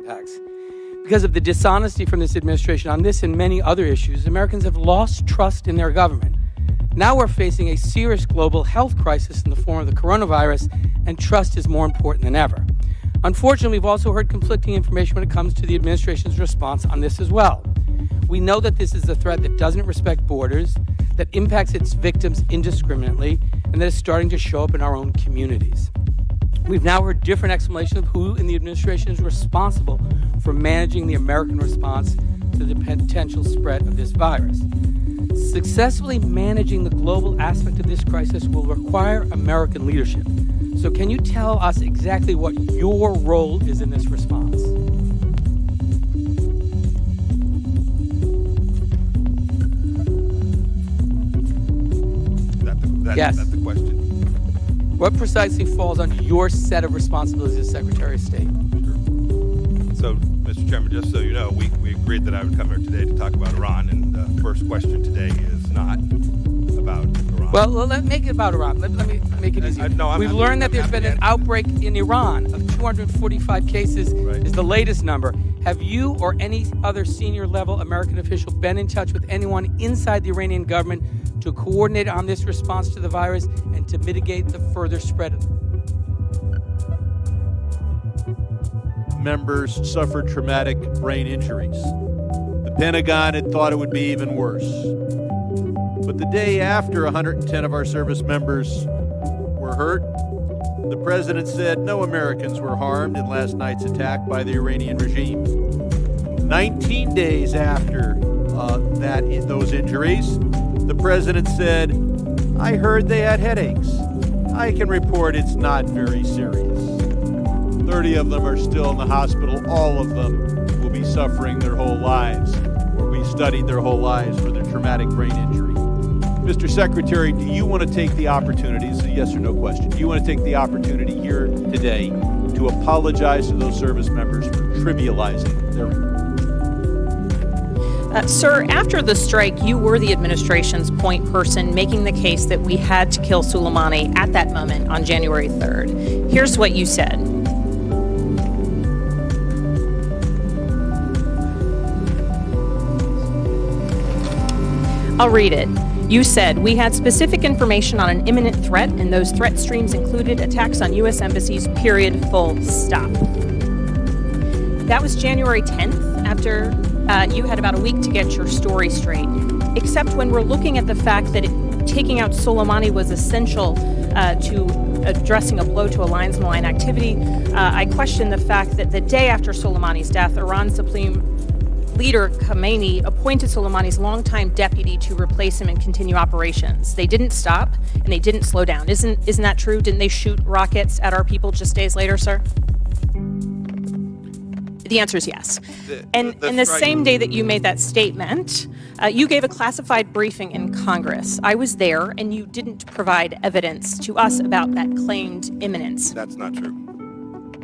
impacts. Because of the dishonesty from this administration on this and many other issues, Americans have lost trust in their government. Now we're facing a serious global health crisis in the form of the coronavirus, and trust is more important than ever. Unfortunately, we've also heard conflicting information when it comes to the administration's response on this as well. We know that this is a threat that doesn't respect borders, that impacts its victims indiscriminately, and that is starting to show up in our own communities. We've now heard different explanations of who in the administration is responsible for managing the American response to the potential spread of this virus. Successfully managing the global aspect of this crisis will require American leadership. So can you tell us exactly what your role is in this response? Yes. That's the question. What precisely falls on your set of responsibilities as Secretary of State? Sure. So, Mr. Chairman, just so you know, we agreed that I would come here today to talk about Iran, and the first question today is not about Iran. Well, let's make it about Iran. Let me make it easier. We've learned that there's been an outbreak in Iran of 245 cases, is the latest number. Have you or any other senior-level American official been in touch with anyone inside the Iranian government to coordinate on this response to the virus and to mitigate the further spread of it? Members suffered traumatic brain injuries. The Pentagon had thought it would be even worse. But the day after 110 of our service members were hurt, the president said no Americans were harmed in last night's attack by the Iranian regime. 19 days after those injuries, the president said, I heard they had headaches. I can report it's not very serious. 30 of them are still in the hospital. All of them will be suffering their whole lives, or be studied their whole lives for their traumatic brain injury. Mr. Secretary, do you want to take the opportunity, this is a yes or no question, do you want to take the opportunity here today to apologize to those service members for trivializing their injury? Sir, after the strike, you were the administration's point person making the case that we had to kill Soleimani at that moment on January 3rd. Here's what you said. I'll read it. You said, we had specific information on an imminent threat, and those threat streams included attacks on U.S. embassies, period, full stop. That was January 10th, after you had about a week to get your story straight. Except when we're looking at the fact that taking out Soleimani was essential to addressing a blow to a lion's malign activity, I question the fact that the day after Soleimani's death, Iran's supreme leader Khamenei appointed Soleimani's longtime deputy to replace him and continue operations. They didn't stop and they didn't slow down. Isn't that true? Didn't they shoot rockets at our people just days later, sir? The answer is yes. And the same day that you made that statement, you gave a classified briefing in Congress. I was there, and you didn't provide evidence to us about that claimed imminence. That's not true.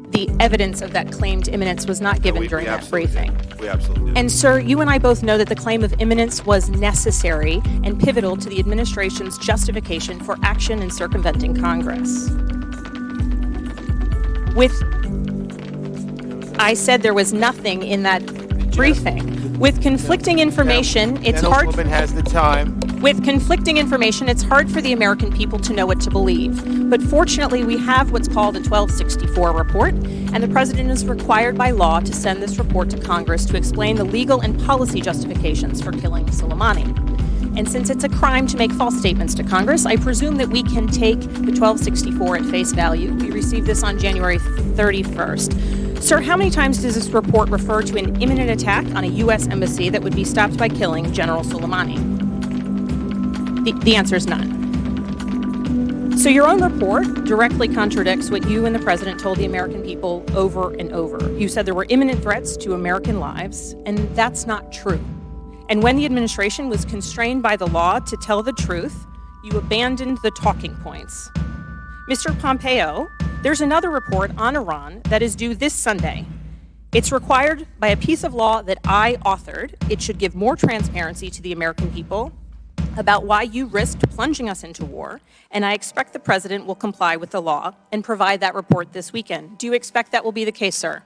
The evidence of that claimed imminence was not given during that briefing. We absolutely did. And sir, you and I both know that the claim of imminence was necessary and pivotal to the administration's justification for action in circumventing Congress. I said there was nothing in that briefing. With conflicting information, it's hard. Gentlewoman has the time. With conflicting information, it's hard for the American people to know what to believe. But fortunately, we have what's called a 1264 report, and the president is required by law to send this report to Congress to explain the legal and policy justifications for killing Soleimani. And since it's a crime to make false statements to Congress, I presume that we can take the 1264 at face value. We received this on January 31st. Sir, how many times does this report refer to an imminent attack on a U.S. embassy that would be stopped by killing General Soleimani? The answer is none. So your own report directly contradicts what you and the president told the American people over and over. You said there were imminent threats to American lives, and that's not true. And when the administration was constrained by the law to tell the truth, you abandoned the talking points. Mr. Pompeo, there's another report on Iran that is due this Sunday. It's required by a piece of law that I authored. It should give more transparency to the American people about why you risked plunging us into war, and I expect the president will comply with the law and provide that report this weekend. Do you expect that will be the case, sir?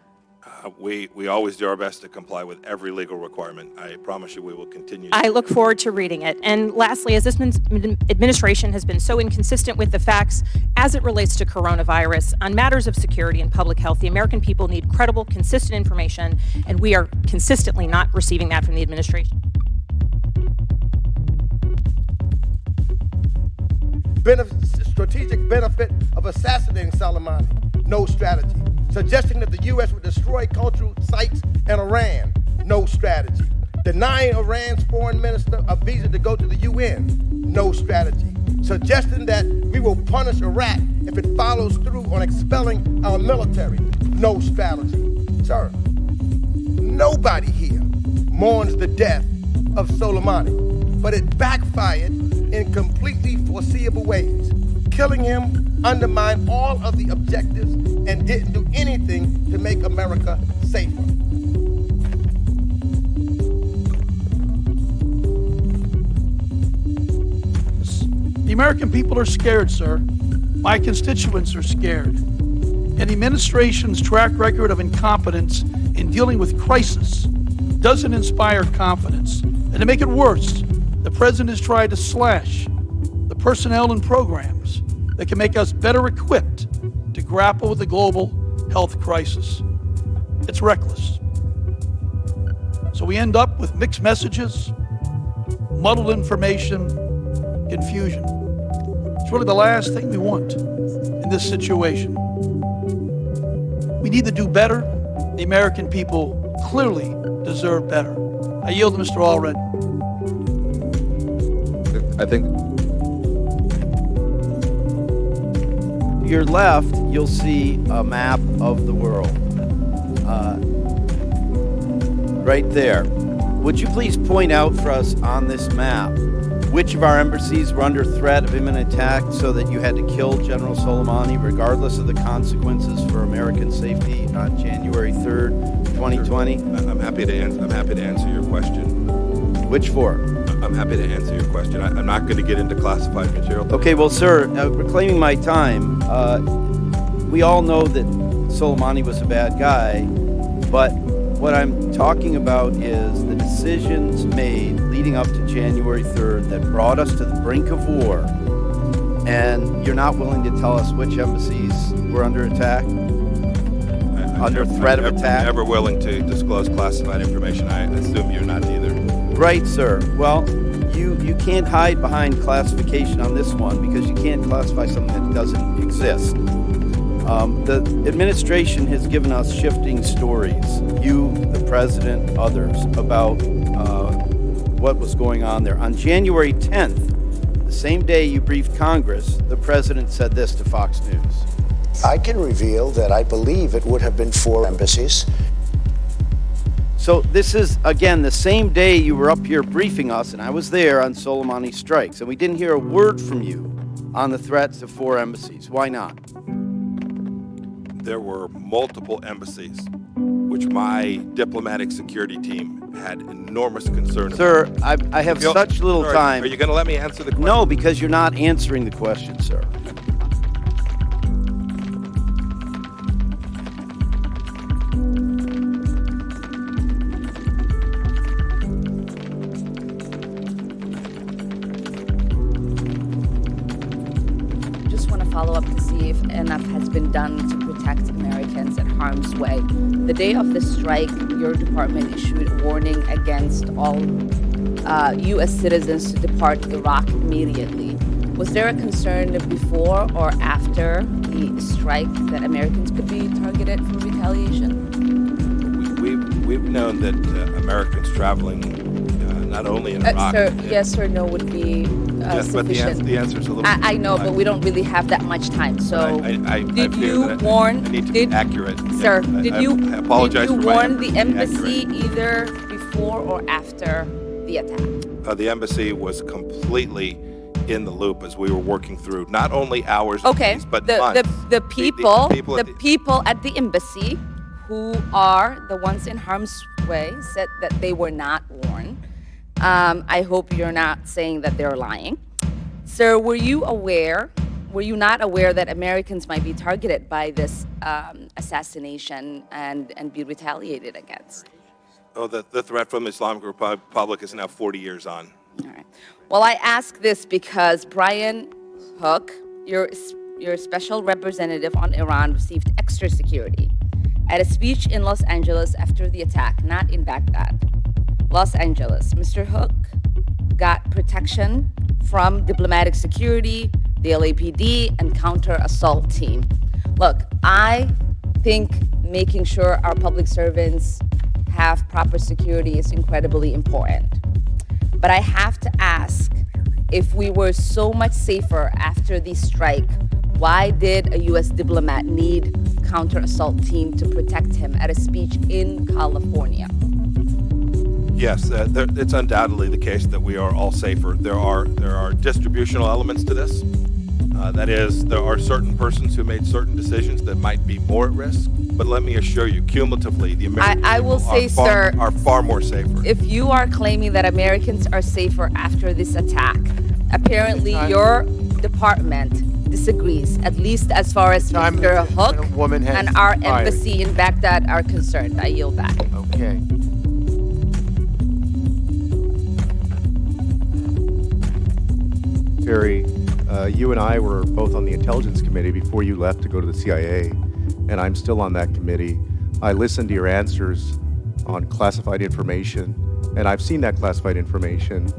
We always do our best to comply with every legal requirement. I promise you we will continue. I look forward to reading it. And lastly, as this administration has been so inconsistent with the facts as it relates to coronavirus on matters of security and public health, the American people need credible, consistent information, and we are consistently not receiving that from the administration. Strategic benefit of assassinating Soleimani, no strategy. Suggesting that the U.S. would destroy cultural sites in Iran, no strategy. Denying Iran's foreign minister a visa to go to the UN, no strategy. Suggesting that we will punish Iraq if it follows through on expelling our military, no strategy. Sir, nobody here mourns the death of Soleimani, but it backfired in completely foreseeable ways. Killing him undermined all of the objectives and didn't do anything to make America safer. The American people are scared, sir. My constituents are scared. And the administration's track record of incompetence in dealing with crisis doesn't inspire confidence. And to make it worse, the president has tried to slash the personnel and programs that can make us better equipped to grapple with the global health crisis. It's reckless. So we end up with mixed messages, muddled information, confusion. It's really the last thing we want in this situation. We need to do better. The American people clearly deserve better. I yield to Mr. Allred. I think To your left, you'll see a map of the world. Right there. Would you please point out for us on this map which of our embassies were under threat of imminent attack so that you had to kill General Soleimani regardless of the consequences for American safety on January 3rd, 2020? I'm happy to answer your question. Which four? I'm happy to answer your question. I'm not going to get into classified material. Okay, well, sir, reclaiming my time, we all know that Soleimani was a bad guy, but what I'm talking about is the decisions made leading up to January 3rd that brought us to the brink of war, and you're not willing to tell us which embassies were under attack? Under threat of attack? I'm never willing to disclose classified information. I assume you're not either. Right, sir. Well, you can't hide behind classification on this one because you can't classify something that doesn't exist. The administration has given us shifting stories, you, the president, others, about what was going on there. On January 10th, the same day you briefed Congress, the president said this to Fox News. I can reveal that I believe it would have been 4 embassies. So this is, again, the same day you were up here briefing us, and I was there on Soleimani strikes, and we didn't hear a word from you on the threats to 4 embassies. Why not? There were multiple embassies, which my diplomatic security team had enormous concern about. Sir, I have such little time. Are you going to let me answer the question? No, because you're not answering the question, sir. Follow up to see if enough has been done to protect Americans in harm's way. The day of the strike, your department issued a warning against all U.S. citizens to depart Iraq immediately. Was there a concern before or after the strike that Americans could be targeted for retaliation? We've known that Americans traveling not only in Iraq. Sir, yes or no would be yes, sufficient. But the answer is a little. I know, but we don't really have that much time. So, did you warn? I need to be accurate. Sir, I apologize. Did you for warn the embassy accurate. either before or after the attack? The embassy was completely in the loop as we were working through not only hours, okay, but months. The people at the embassy who are the ones in harm's way said that they were not warned. I hope you're not saying that they're lying. Sir, were you not aware that Americans might be targeted by this assassination and be retaliated against. Oh, the threat from the Islamic Republic is now 40 years on. All right. Well, I ask this because Brian Hook, your special representative on Iran, received extra security at a speech in Los Angeles after the attack, not in Baghdad. Los Angeles. Mr. Hook got protection from diplomatic security, the LAPD, and counter-assault team. Look, I think making sure our public servants have proper security is incredibly important. But I have to ask, if we were so much safer after the strike, why did a U.S. diplomat need counter-assault team to protect him at a speech in California? Yes, it's undoubtedly the case that we are all safer. There are distributional elements to this. That is, there are certain persons who made certain decisions that might be more at risk. But let me assure you, cumulatively, the American people are far more safer. If you are claiming that Americans are safer after this attack, apparently your department disagrees, at least as far as Mr. Hook and our embassy in Baghdad are concerned. I yield back. Okay. Terry, you and I were both on the Intelligence Committee before you left to go to the CIA, and I'm still on that committee. I listened to your answers on classified information, and I've seen that classified information,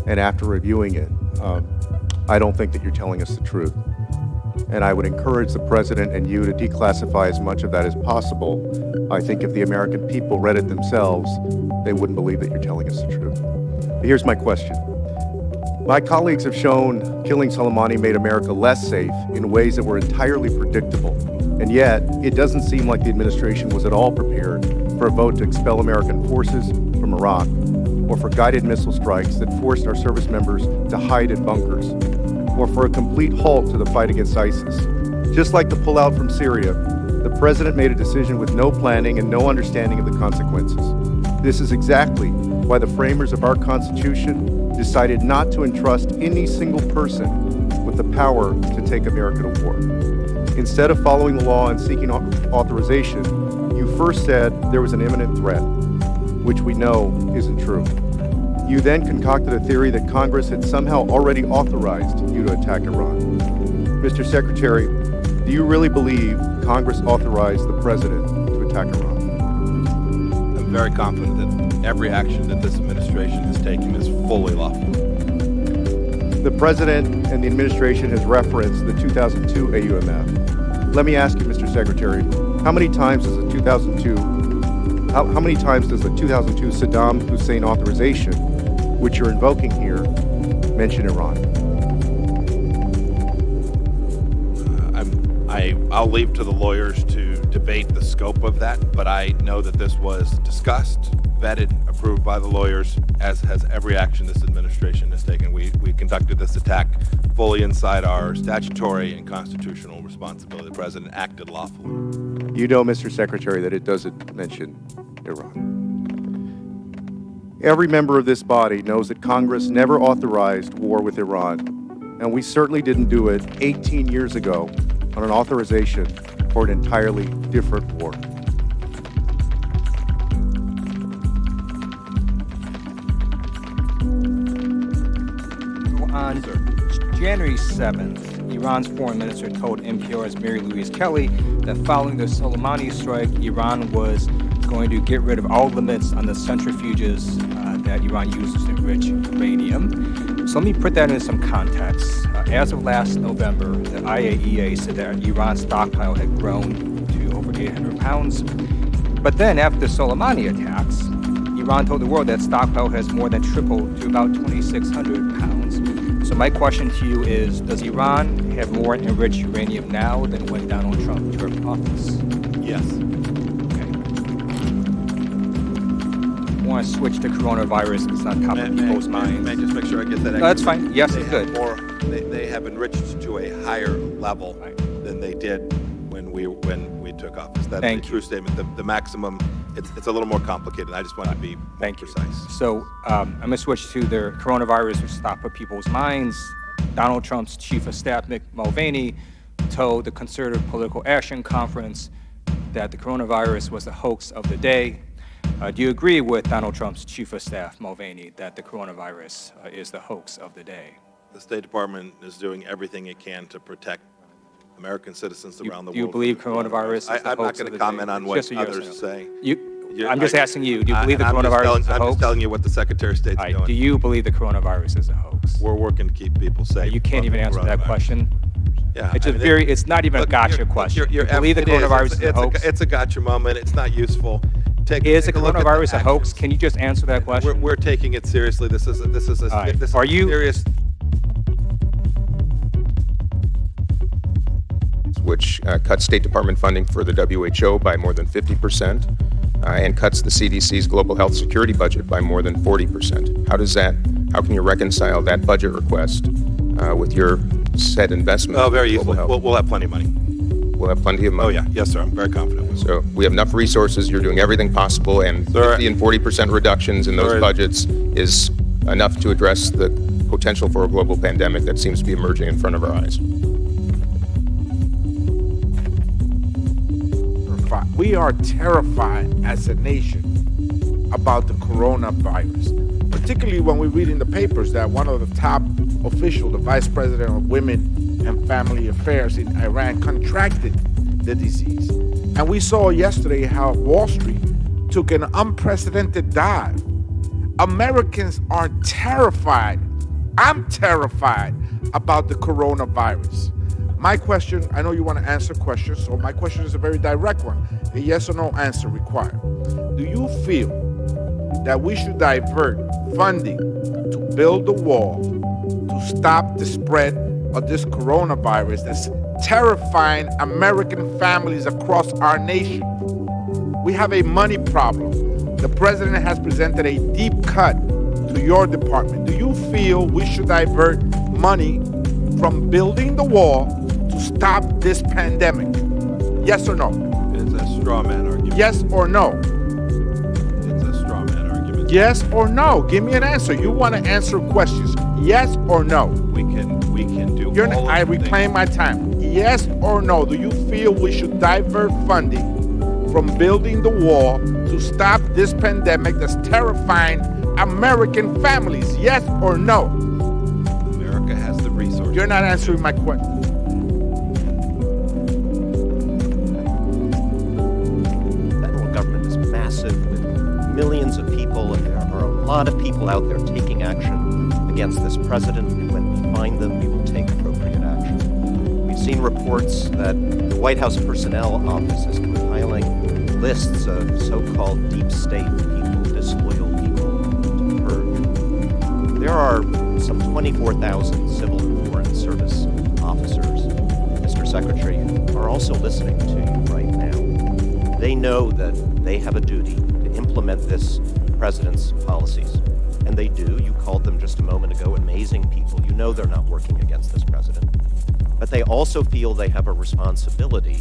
and after reviewing it, I don't think that you're telling us the truth. And I would encourage the President and you to declassify as much of that as possible. I think if the American people read it themselves, they wouldn't believe that you're telling us the truth. But here's my question. My colleagues have shown killing Soleimani made America less safe in ways that were entirely predictable. And yet, it doesn't seem like the administration was at all prepared for a vote to expel American forces from Iraq, or for guided missile strikes that forced our service members to hide in bunkers, or for a complete halt to the fight against ISIS. Just like the pullout from Syria, the President made a decision with no planning and no understanding of the consequences. This is exactly why the framers of our Constitution decided not to entrust any single person with the power to take America to war. Instead of following the law and seeking authorization, you first said there was an imminent threat, which we know isn't true. You then concocted a theory that Congress had somehow already authorized you to attack Iran. Mr. Secretary, do you really believe Congress authorized the President to attack Iran? I'm very confident that every action that this administration has taken is fully lawful. The President and the administration has referenced the 2002 AUMF. Let me ask you, Mr. Secretary, how many times does the 2002 Saddam Hussein authorization, which you're invoking here, mention Iran? I'll leave to the lawyers to debate the scope of that, but I know that this was discussed, vetted, approved by the lawyers, as has every action this administration has taken. We conducted this attack fully inside our statutory and constitutional responsibility. The President acted lawfully. You know, Mr. Secretary, that it doesn't mention Iran. Every member of this body knows that Congress never authorized war with Iran, and we certainly didn't do it 18 years ago on an authorization for an entirely different war. On January 7th, Iran's foreign minister told NPR's Mary Louise Kelly that following the Soleimani strike, Iran was going to get rid of all limits on the centrifuges that Iran uses to enrich uranium. So let me put that in some context. As of last November, the IAEA said that Iran's stockpile had grown to over 800 pounds. But then after the Soleimani attacks, Iran told the world that stockpile has more than tripled to about 2,600 pounds. So my question to you is, does Iran have more enriched uranium now than when Donald Trump took office? Yes. I want to switch to coronavirus. It's on top of people's minds. May I just make sure I get that? No, that's fine. Yes, it's good. They have enriched to a higher level than they did when we took office. That's a true statement. The maximum, it's a little more complicated. I just want to be more precise. So I'm going to switch to the coronavirus, which is top of people's minds. Donald Trump's chief of staff, Mick Mulvaney, told the Conservative Political Action Conference that the coronavirus was the hoax of the day. Do you agree with Donald Trump's Chief of Staff, Mulvaney, that the coronavirus is the hoax of the day? The State Department is doing everything it can to protect American citizens around the world. Do you believe coronavirus is the hoax of the day? I'm not going to comment on what others say. I'm just asking you, do you believe the coronavirus is a hoax? I'm just telling you what the Secretary of State's doing. Do you believe the coronavirus is a hoax? We're working to keep people safe. You can't even answer that question. Yeah, It's it's not even a gotcha question. You believe the coronavirus is a hoax? It's a gotcha moment. It's not useful. Is the coronavirus a hoax? Can you just answer that question? We're taking it seriously. This is a serious. Which cuts State Department funding for the WHO by more than 50%, and cuts the CDC's global health security budget by more than 40%. How can you reconcile that budget request with your set investment? Oh, very easily. We'll have plenty of money. We'll have plenty of money. Oh, yeah. Yes, sir. I'm very confident. So we have enough resources. You're doing everything possible, and 50 and 40% reductions in those budgets is enough to address the potential for a global pandemic that seems to be emerging in front of our eyes. We are terrified as a nation about the coronavirus, particularly when we read in the papers that one of the top officials, the Vice President of Women and Family Affairs in Iran, contracted the disease. And we saw yesterday how Wall Street took an unprecedented dive. Americans are terrified. I'm terrified about the coronavirus. My question, I know you want to answer questions, so my question is a very direct one. A yes or no answer required. Do you feel that we should divert funding to build the wall to stop the spread of this coronavirus that's terrifying American families across our nation? We have a money problem. The president has presented a deep cut to your department. Do you feel we should divert money from building the wall to stop this pandemic? Yes or no? It's a straw man argument. Yes or no? It's a straw man argument. Yes or no? Give me an answer. You want to answer questions. Yes or no? We can do all I reclaim my time. Yes or no? Do you feel we should divert funding from building the wall to stop this pandemic that's terrifying American families? Yes or no? America has the resources. You're not answering my question. Federal government is massive with millions of people, and there are a lot of people out there taking action against this president, and when we find them, we will take appropriate action. We've seen reports that the White House Personnel Office is compiling lists of so-called deep state people, disloyal people to purge. There are some 24,000 civil and foreign service officers, Mr. Secretary, who are also listening to you right now. They know that they have a duty to implement this president's policies. And they do. You called them just a moment ago amazing people. You know they're not working against this president. But they also feel they have a responsibility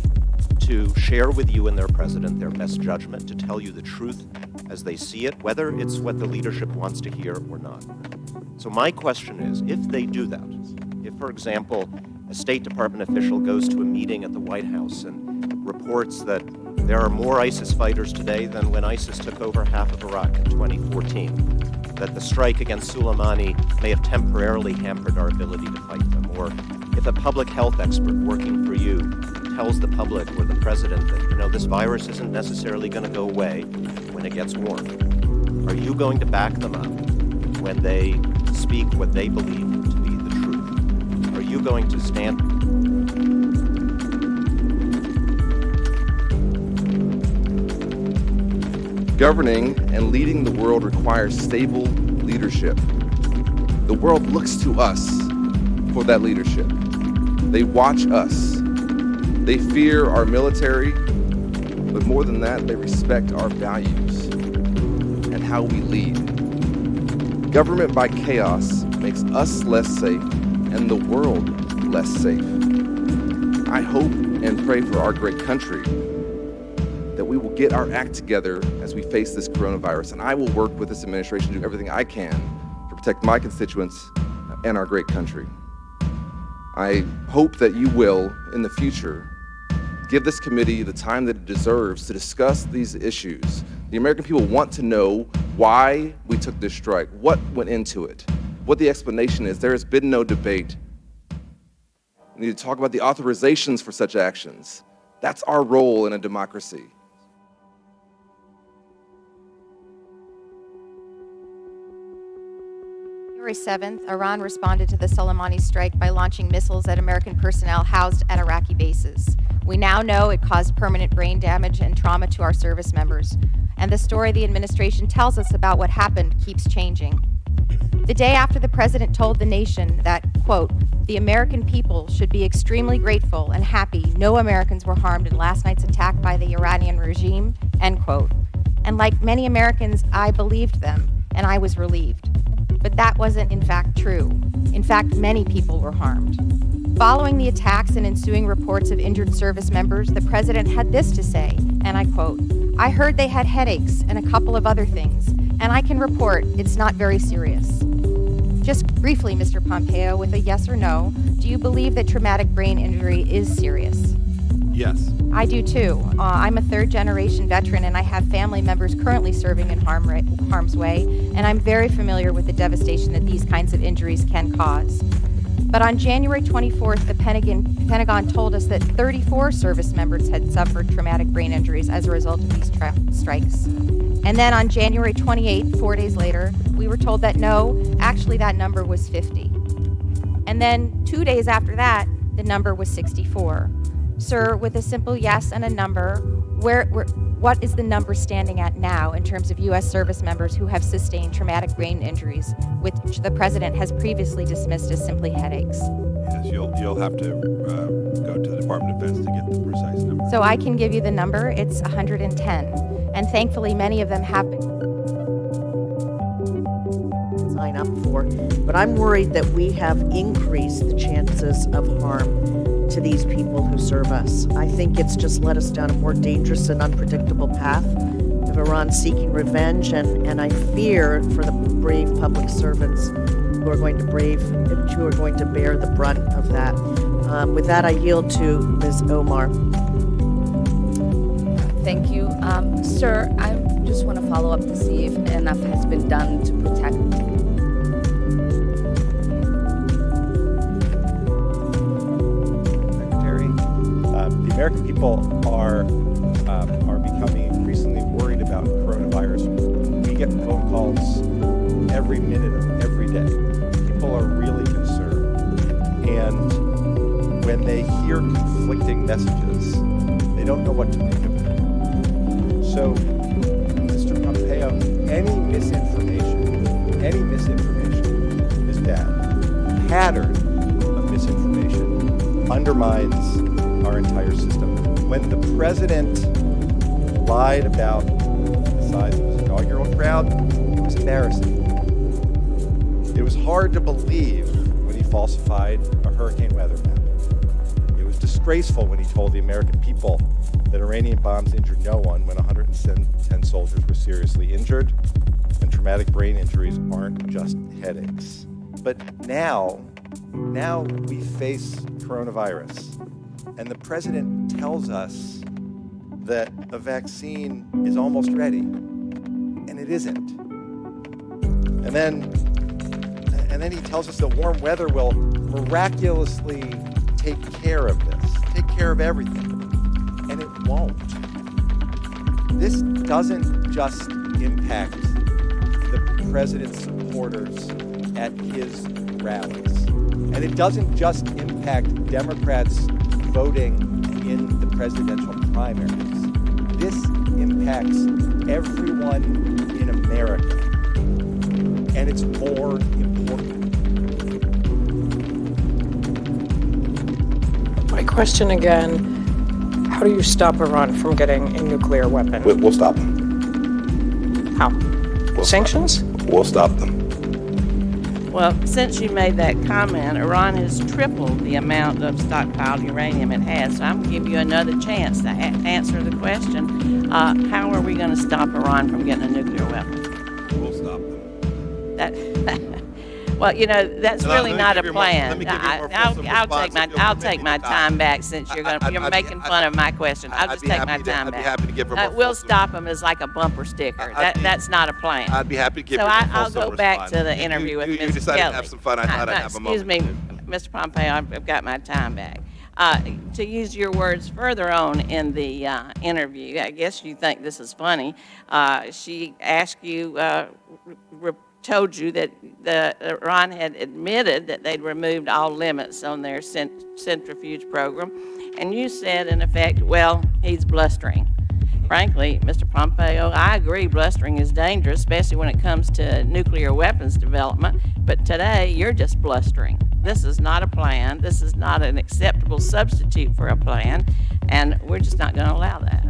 to share with you and their president their best judgment, to tell you the truth as they see it, whether it's what the leadership wants to hear or not. So my question is, if they do that, if, for example, a State Department official goes to a meeting at the White House and reports that there are more ISIS fighters today than when ISIS took over half of Iraq in 2014, that the strike against Soleimani may have temporarily hampered our ability to fight them, or if a public health expert working for you tells the public or the president that, this virus isn't necessarily going to go away when it gets warm, are you going to back them up when they speak what they believe to be the truth? Are you going to stand? Governing and leading the world requires stable leadership. The world looks to us for that leadership. They watch us. They fear our military, but more than that, they respect our values and how we lead. Government by chaos makes us less safe and the world less safe. I hope and pray for our great country that we will get our act together as we face this coronavirus, and I will work with this administration to do everything I can to protect my constituents and our great country. I hope that you will, in the future, give this committee the time that it deserves to discuss these issues. The American people want to know why we took this strike, what went into it, what the explanation is. There has been no debate. We need to talk about the authorizations for such actions. That's our role in a democracy. January 7th, Iran responded to the Soleimani strike by launching missiles at American personnel housed at Iraqi bases. We now know it caused permanent brain damage and trauma to our service members. And the story the administration tells us about what happened keeps changing. The day after the president told the nation that, quote, the American people should be extremely grateful and happy no Americans were harmed in last night's attack by the Iranian regime, end quote. And like many Americans, I believed them, and I was relieved. But that wasn't in fact true. In fact, many people were harmed. Following the attacks and ensuing reports of injured service members, the president had this to say, and I quote, I heard they had headaches and a couple of other things, and I can report it's not very serious. Just briefly, Mr. Pompeo, with a yes or no, do you believe that traumatic brain injury is serious? Yes. I do too. I'm a third-generation veteran, and I have family members currently serving in harm's way, and I'm very familiar with the devastation that these kinds of injuries can cause. But on January 24th, the Pentagon told us that 34 service members had suffered traumatic brain injuries as a result of these strikes. And then on January 28th, 4 days later, we were told that no, actually that number was 50. And then 2 days after that, the number was 64. Sir, with a simple yes and a number, what is the number standing at now in terms of U.S. service members who have sustained traumatic brain injuries, which the president has previously dismissed as simply headaches? Yes, you'll have to go to the Department of Defense to get the precise number. So I can give you the number. It's 110. And thankfully, many of them have been. Sign up for. But I'm worried that we have increased the chances of harm to these people who serve us. I think it's just led us down a more dangerous and unpredictable path of Iran seeking revenge, and I fear for the brave public servants who are going to bear the brunt of that. With that, I yield to Ms. Omar. Thank you. Sir, I just want to follow up to see if enough has been done to protect. The American people are becoming increasingly worried about coronavirus. We get phone calls every minute of every day. People are really concerned. And when they hear conflicting messages, they don't know what to make of it. So, Mr. Pompeo, any misinformation is bad. The pattern of misinformation undermines our entire system. When the president lied about the size of his inaugural crowd, it was embarrassing. It was hard to believe when he falsified a hurricane weather map. It was disgraceful when he told the American people that Iranian bombs injured no one when 110 soldiers were seriously injured, and traumatic brain injuries aren't just headaches. But now we face coronavirus. And the president tells us that a vaccine is almost ready, and it isn't. And then he tells us that warm weather will miraculously take care of this, take care of everything, and it won't. This doesn't just impact the president's supporters at his rallies, and it doesn't just impact Democrats voting in the presidential primaries. This impacts everyone in America, and it's more important. My question again, how do you stop Iran from getting a nuclear weapon? We'll stop them. How? Sanctions? We'll stop them. Well, since you made that comment, Iran has tripled the amount of stockpiled uranium it has. So I'm going to give you another chance to answer the question. How are we going to stop Iran from getting a nuclear weapon? We'll stop them. Well, you know, that's Let really me not a give you more- plan. let me give you more I'll fulsome take response my if you'll I'll permit take me my the time back since you're making fun of my question. I'll just take my time I'd be back. happy to give her more We'll fulsome- stop them as like a bumper sticker. That's not a plan. I'd be happy to give So you a I'll fulsome go back response. to the You- interview with you Ms. decided Kelly. to have some fun. I thought I'd have a moment. Excuse me, Mr. Pompeo, I've got my time back. To use your words further on in the interview, I guess you think this is funny. She asked you, told you that Iran had admitted that they'd removed all limits on their centrifuge program, and you said, in effect, well, he's blustering. Frankly, Mr. Pompeo, I agree blustering is dangerous, especially when it comes to nuclear weapons development, but today you're just blustering. This is not a plan. This is not an acceptable substitute for a plan, and we're just not going to allow that.